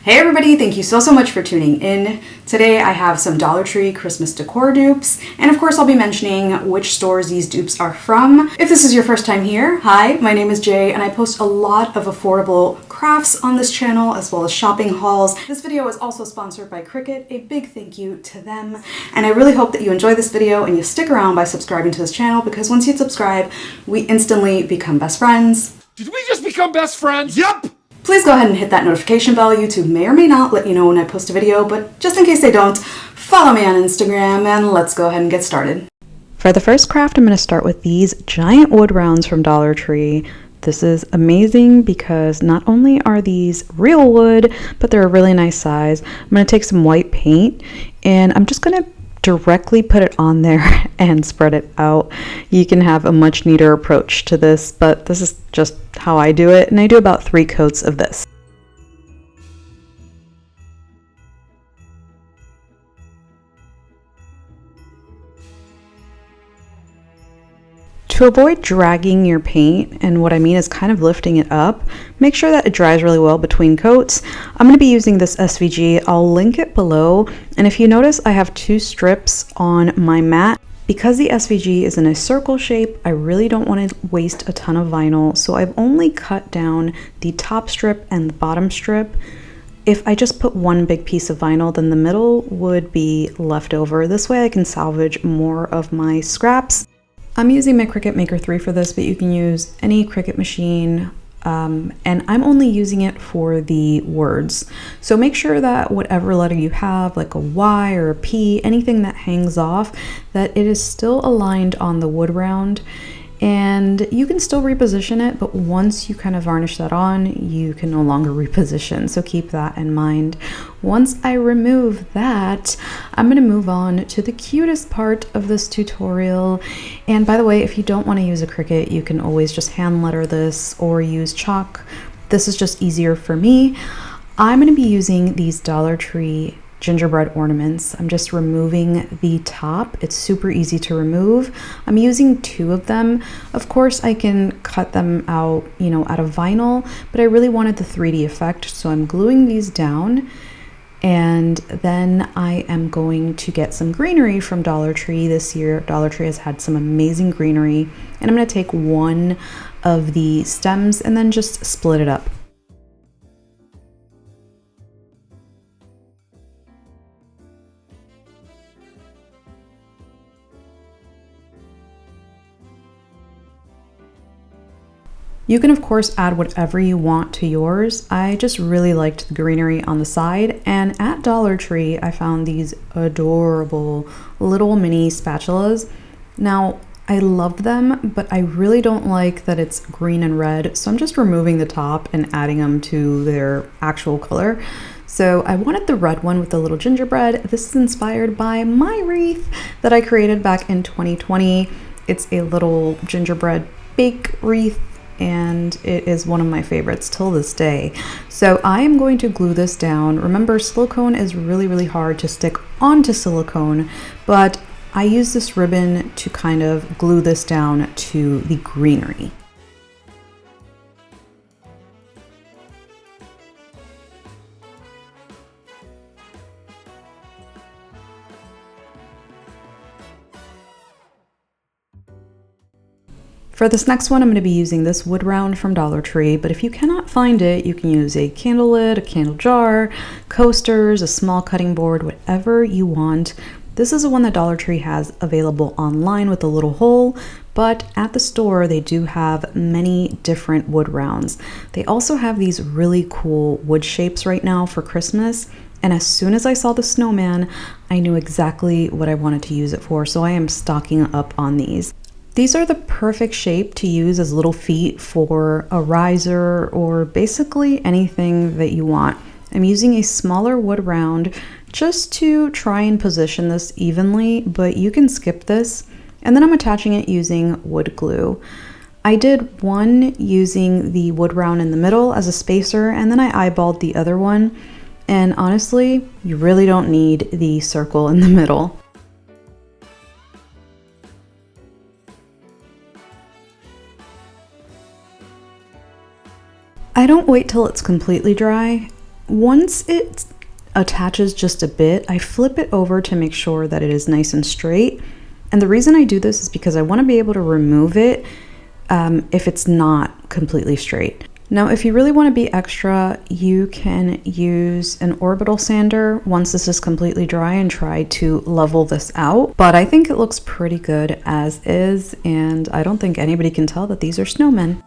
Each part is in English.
Hey everybody, thank you so much for tuning in. Today I have some Dollar Tree Christmas decor dupes, and of course I'll be mentioning which stores these dupes are from. If this is your first time here, hi, my name is Jay and I post a lot of affordable crafts on this channel as well as shopping hauls. This video is also sponsored by Cricut. A big thank you to them, and I really hope that you enjoy this video and you stick around by subscribing to this channel, because once you subscribe, we instantly become best friends. Did we just become best friends? Yup! Please go ahead and hit that notification bell. YouTube may or may not let you know when I post a video, but just in case they don't, follow me on Instagram and let's go ahead and get started. For the first craft, I'm going to start with these giant wood rounds from Dollar Tree. This is amazing because not only are these real wood, but they're a really nice size. I'm going to take some white paint and I'm just going to directly put it on there and spread it out. You can have a much neater approach to this, but this is just how I do it, and I do about 3 coats of this. To avoid dragging your paint, and what I mean is kind of lifting it up, make sure that it dries really well between coats. I'm going to be using this SVG. I'll link it below, and if you notice I have 2 strips on my mat. Because the SVG is in a circle shape, I really don't want to waste a ton of vinyl, so I've only cut down the top strip and the bottom strip. If I just put one big piece of vinyl, then the middle would be left over. This way I can salvage more of my scraps. I'm using my Cricut Maker 3 for this, but you can use any Cricut machine, and I'm only using it for the words. So make sure that whatever letter you have, like a Y or a P, anything that hangs off, that it is still aligned on the wood round. And you can still reposition it, but once you kind of varnish that on, you can no longer reposition, so keep that in mind. Once I remove that, I'm going to move on to the cutest part of this tutorial. And by the way, if you don't want to use a Cricut, you can always just hand letter this or use chalk. This is just easier for me. I'm going to be using these Dollar Tree gingerbread ornaments. I'm just removing the top. It's super easy to remove. I'm using 2 of them. Of course, I can cut them out, out of vinyl, but I really wanted the 3D effect, so I'm gluing these down. And then I am going to get some greenery from Dollar Tree this year. Dollar Tree has had some amazing greenery, and I'm going to take one of the stems and then just split it up. You can of course add whatever you want to yours. I just really liked the greenery on the side, and at Dollar Tree I found these adorable little mini spatulas. Now I love them, but I really don't like that it's green and red, so I'm just removing the top and adding them to their actual color. So I wanted the red one with the little gingerbread. This is inspired by my wreath that I created back in 2020. It's a little gingerbread bake wreath, and it is one of my favorites till this day. So I am going to glue this down. Remember, silicone is really hard to stick onto silicone, but I use this ribbon to kind of glue this down to the greenery. For this next one, I'm going to be using this wood round from Dollar Tree, but if you cannot find it, you can use a candle lid, a candle jar, coasters, a small cutting board, whatever you want. This is the one that Dollar Tree has available online with a little hole, but at the store they do have many different wood rounds. They also have these really cool wood shapes right now for Christmas, and as soon as I saw the snowman, I knew exactly what I wanted to use it for, so I am stocking up on these. These are the perfect shape to use as little feet for a riser or basically anything that you want. I'm using a smaller wood round just to try and position this evenly, but you can skip this. And then I'm attaching it using wood glue. I did one using the wood round in the middle as a spacer, and then I eyeballed the other one. And honestly, you really don't need the circle in the middle. I don't wait till it's completely dry. once it attaches just a bit, I flip it over to make sure that it is nice and straight. And the reason I do this is because I want to be able to remove it if it's not completely straight. Now, if you really want to be extra, you can use an orbital sander once this is completely dry and try to level this out. But I think it looks pretty good as is, and I don't think anybody can tell that these are snowmen.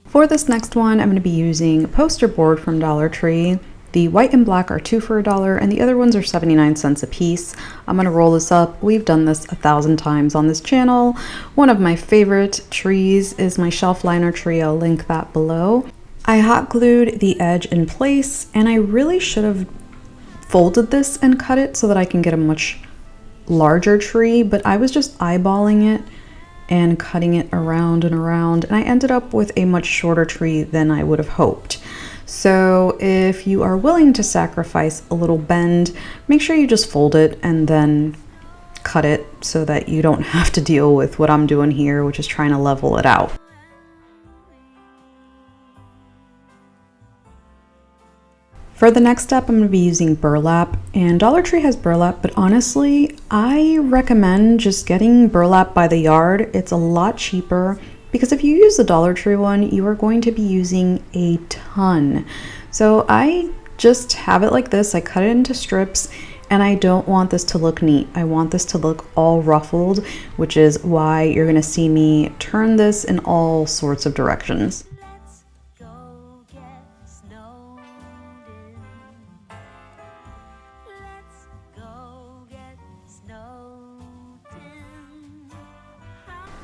For this next one, I'm going to be using poster board from Dollar Tree. The white and black are 2 for $1, and the other ones are 79 cents a piece. I'm gonna roll this up. We've done this 1,000 times on this channel. One of my favorite trees is my shelf liner tree. I'll link that below. I hot glued the edge in place, and I really should have folded this and cut it so that I can get a much larger tree, but I was just eyeballing it and cutting it around and around, and I ended up with a much shorter tree than I would have hoped. So if you are willing to sacrifice a little bend, make sure you just fold it and then cut it so that you don't have to deal with what I'm doing here, which is trying to level it out. For the next step, I'm going to be using burlap, and Dollar Tree has burlap, but honestly, I recommend just getting burlap by the yard. It's a lot cheaper. Because if you use the Dollar Tree one, you are going to be using a ton. So I just have it like this. I cut it into strips, and I don't want this to look neat. I want this to look all ruffled, which is why you're gonna see me turn this in all sorts of directions.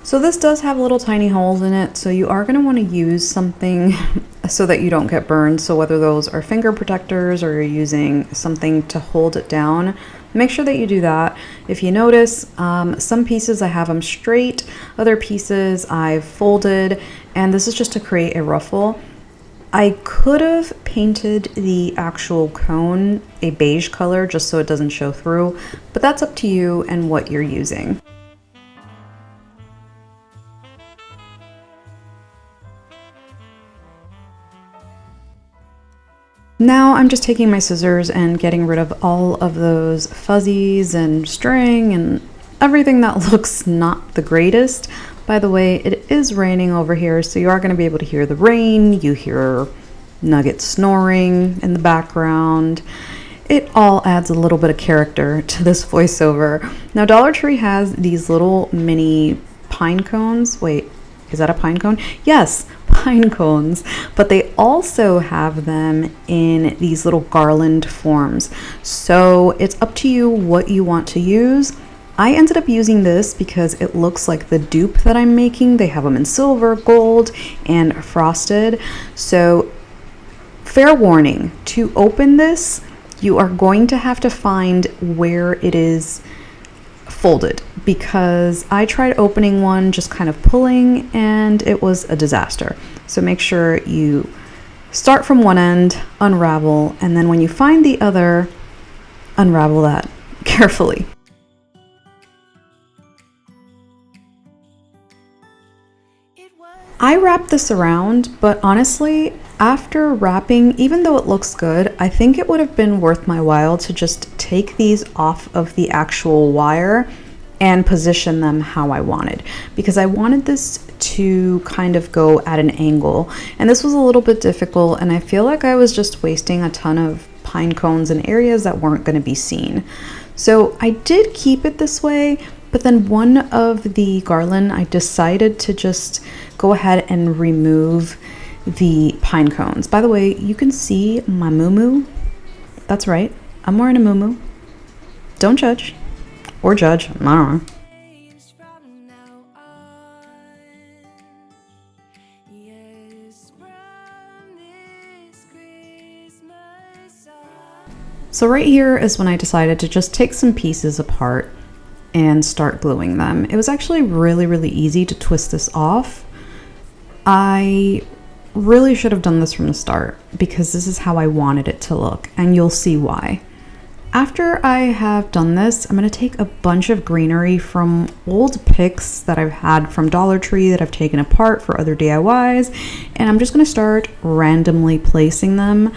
So this does have little tiny holes in it, so you are going to want to use something so that you don't get burned. So whether those are finger protectors or you're using something to hold it down, make sure that you do that. If you notice, some pieces I have them straight, other pieces I've folded, and this is just to create a ruffle. I could have painted the actual cone a beige color just so it doesn't show through, but that's up to you and what you're using. Now I'm just taking my scissors and getting rid of all of those fuzzies and string and everything that looks not the greatest. By the way, it is raining over here, so you are going to be able to hear the rain. You hear Nugget snoring in the background. It all adds a little bit of character to this voiceover. Now Dollar Tree has these little mini pine cones. Wait, is that a pine cone? Yes, pine cones, but they also have them in these little garland forms. So it's up to you what you want to use. I ended up using this because it looks like the dupe that I'm making. They have them in silver, gold, and frosted. So fair warning, to open this, you are going to have to find where it is folded, because I tried opening one just kind of pulling and it was a disaster. So make sure you start from one end, unravel, and then when you find the other, unravel that carefully. I wrapped this around, but honestly, after wrapping, even though it looks good, I think it would have been worth my while to just take these off of the actual wire and position them how I wanted, because I wanted this to kind of go at an angle, and this was a little bit difficult, and I feel like I was just wasting a ton of pine cones in areas that weren't going to be seen. So I did keep it this way, but then one of the garland, I decided to just go ahead and remove the pine cones. By the way, you can see my muumuu. That's right, I'm wearing a muumuu. Don't judge. Or judge, I don't know. So right here is when I decided to just take some pieces apart and start gluing them. It was actually really easy to twist this off. I really should have done this from the start because this is how I wanted it to look, and you'll see why. After I have done this, I'm going to take a bunch of greenery from old picks that I've had from Dollar Tree that I've taken apart for other DIYs, and I'm just going to start randomly placing them.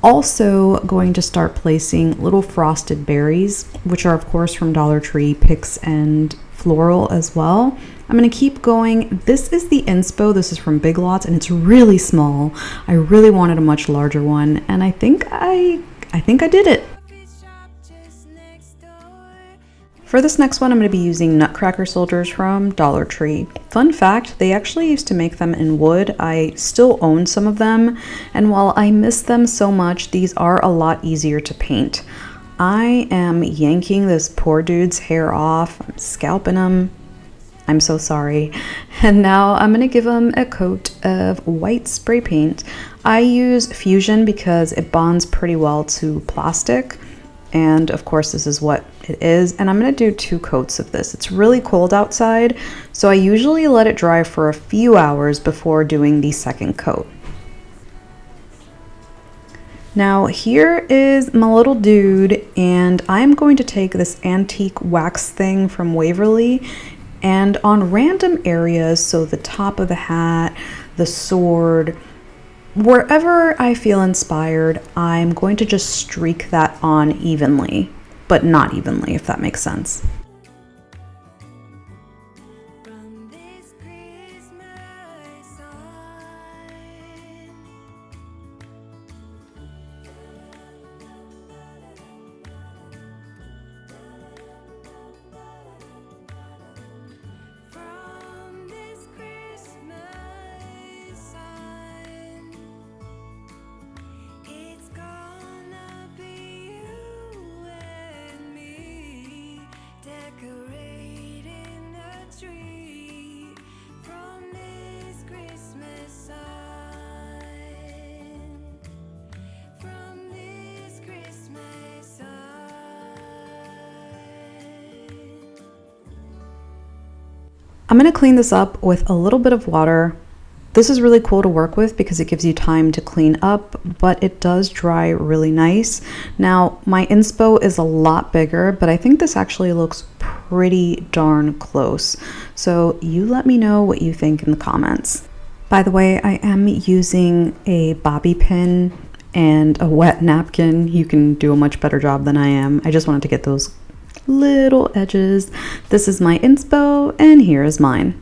Also going to start placing little frosted berries, which are of course from Dollar Tree, picks and floral as well. I'm going to keep going. This is the inspo. This is from Big Lots and it's really small. I really wanted a much larger one, and I think I did it. For this next one, I'm going to be using Nutcracker soldiers from Dollar Tree. Fun fact, they actually used to make them in wood. I still own some of them, and while I miss them so much, these are a lot easier to paint. I am yanking this poor dude's hair off. I'm scalping him. I'm so sorry. And now I'm going to give him a coat of white spray paint. I use Fusion because it bonds pretty well to plastic. And of course this is what it is, and I'm going to do 2 coats of this. It's really cold outside, so I usually let it dry for a few hours before doing the second coat. Now here is my little dude, and I'm going to take this antique wax thing from Waverly, and on random areas, so the top of the hat, the sword, wherever I feel inspired, I'm going to just streak that on evenly, but not evenly, if that makes sense. I'm going to clean this up with a little bit of water. This is really cool to work with because it gives you time to clean up, but it does dry really nice. Now, my inspo is a lot bigger, but I think this actually looks pretty darn close. So you let me know what you think in the comments. By the way, I am using a bobby pin and a wet napkin. You can do a much better job than I am. I just wanted to get those little edges. This is my inspo, and here is mine.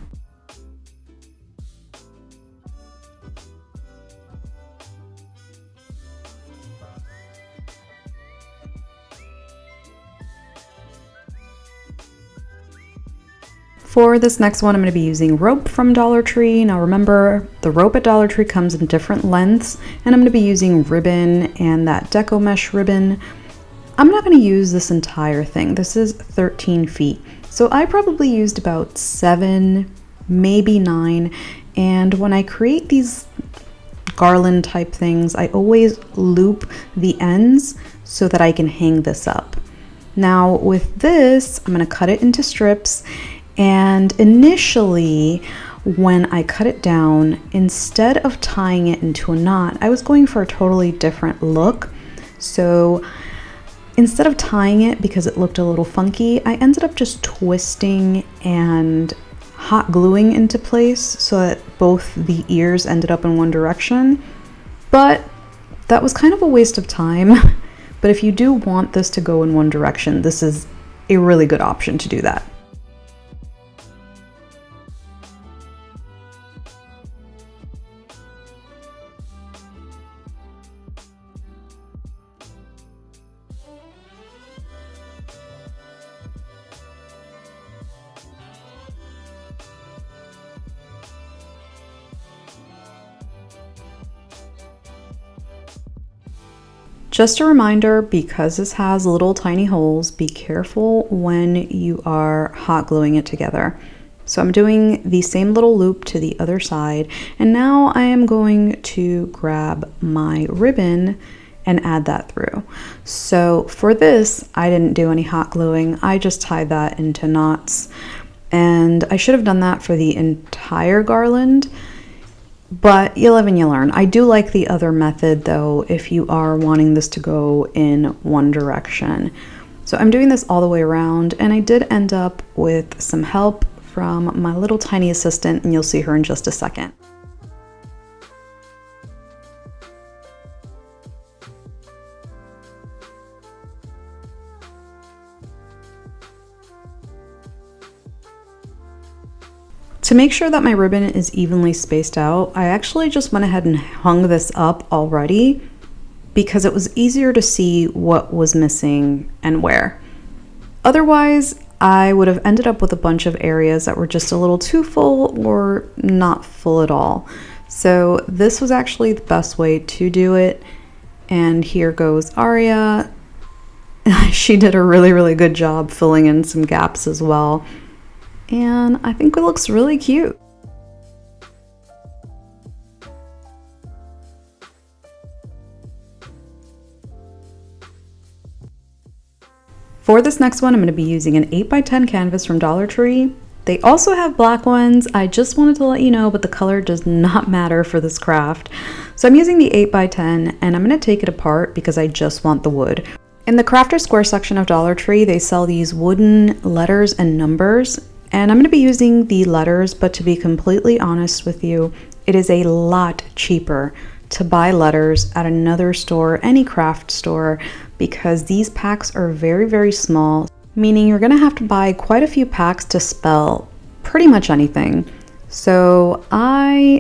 For this next one, I'm going to be using rope from Dollar Tree. Now remember, the rope at Dollar Tree comes in different lengths, and I'm going to be using ribbon and that deco mesh ribbon. I'm not going to use this entire thing. This is 13 feet. So I probably used about 7, maybe 9. And when I create these garland type things, I always loop the ends so that I can hang this up. Now with this, I'm going to cut it into strips. And initially, when I cut it down, instead of tying it into a knot, I was going for a totally different look. So instead of tying it because it looked a little funky, I ended up just twisting and hot gluing into place so that both the ears ended up in one direction. But that was kind of a waste of time. But if you do want this to go in one direction, this is a really good option to do that. Just a reminder, because this has little tiny holes, be careful when you are hot gluing it together. So I'm doing the same little loop to the other side, and now I am going to grab my ribbon and add that through. So for this, I didn't do any hot gluing. I just tied that into knots, and I should have done that for the entire garland. but you live and you learn. I do like the other method though, if you are wanting this to go in one direction. So I'm doing this all the way around, and I did end up with some help from my little tiny assistant, and you'll see her in just a second. To make sure that my ribbon is evenly spaced out, I actually just went ahead and hung this up already because it was easier to see what was missing and where. Otherwise, I would have ended up with a bunch of areas that were just a little too full or not full at all. So this was actually the best way to do it. And here goes Aria. She did a really, really good job filling in some gaps as well. And I think it looks really cute. For this next one, I'm going to be using an 8x10 canvas from Dollar Tree. They also have black ones. I just wanted to let you know, but the color does not matter for this craft. So I'm using the 8x10, and I'm going to take it apart because I just want the wood. In the Crafter Square section of Dollar Tree, they sell these wooden letters and numbers. And I'm going to be using the letters, but to be completely honest with you, it is a lot cheaper to buy letters at another store, any craft store, because these packs are very, very small, meaning you're going to have to buy quite a few packs to spell pretty much anything. So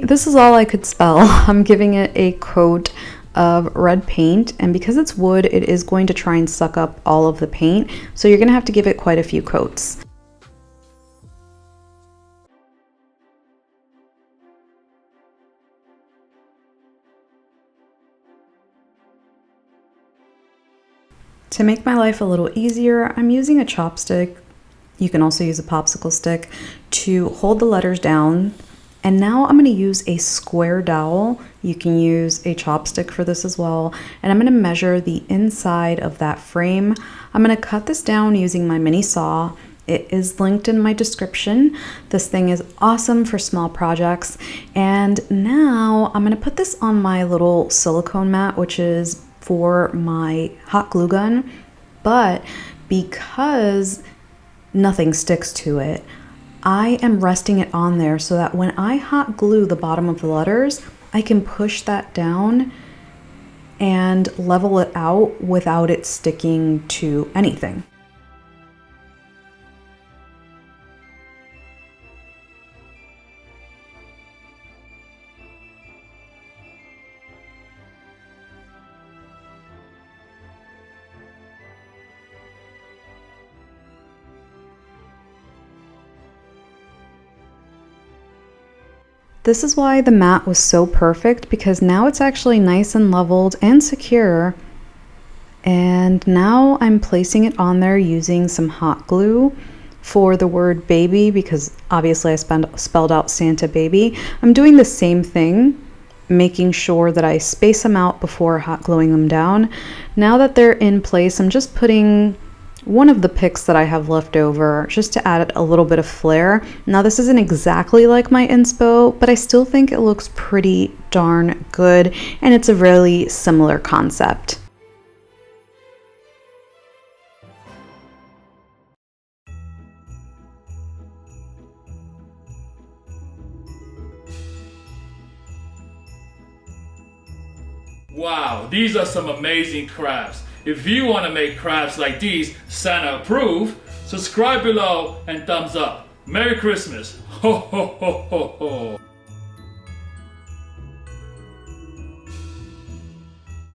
this is all I could spell. I'm giving it a coat of red paint, and because it's wood, it is going to try and suck up all of the paint, so you're going to have to give it quite a few coats. To make my life a little easier, I'm using a chopstick. You can also use a popsicle stick to hold the letters down. And now I'm going to use a square dowel. You can use a chopstick for this as well. And I'm going to measure the inside of that frame. I'm going to cut this down using my mini saw. It is linked in my description. This thing is awesome for small projects. And now I'm going to put this on my little silicone mat, which is for my hot glue gun, but because nothing sticks to it, I am resting it on there so that when I hot glue the bottom of the letters, I can push that down and level it out without it sticking to anything. This is why the mat was so perfect, because now it's actually nice and leveled and secure. And now I'm placing it on there using some hot glue for the word baby, because obviously I spelled out Santa baby. I'm doing the same thing, making sure that I space them out before hot gluing them down. Now that they're in place, I'm just putting one of the picks that I have left over just to add a little bit of flair. Now this isn't exactly like my inspo, but I still think it looks pretty darn good, and it's a really similar concept. Wow, these are some amazing crafts. If you want to make crafts like these, Santa approved, subscribe below and thumbs up. Merry Christmas. Ho ho ho ho ho.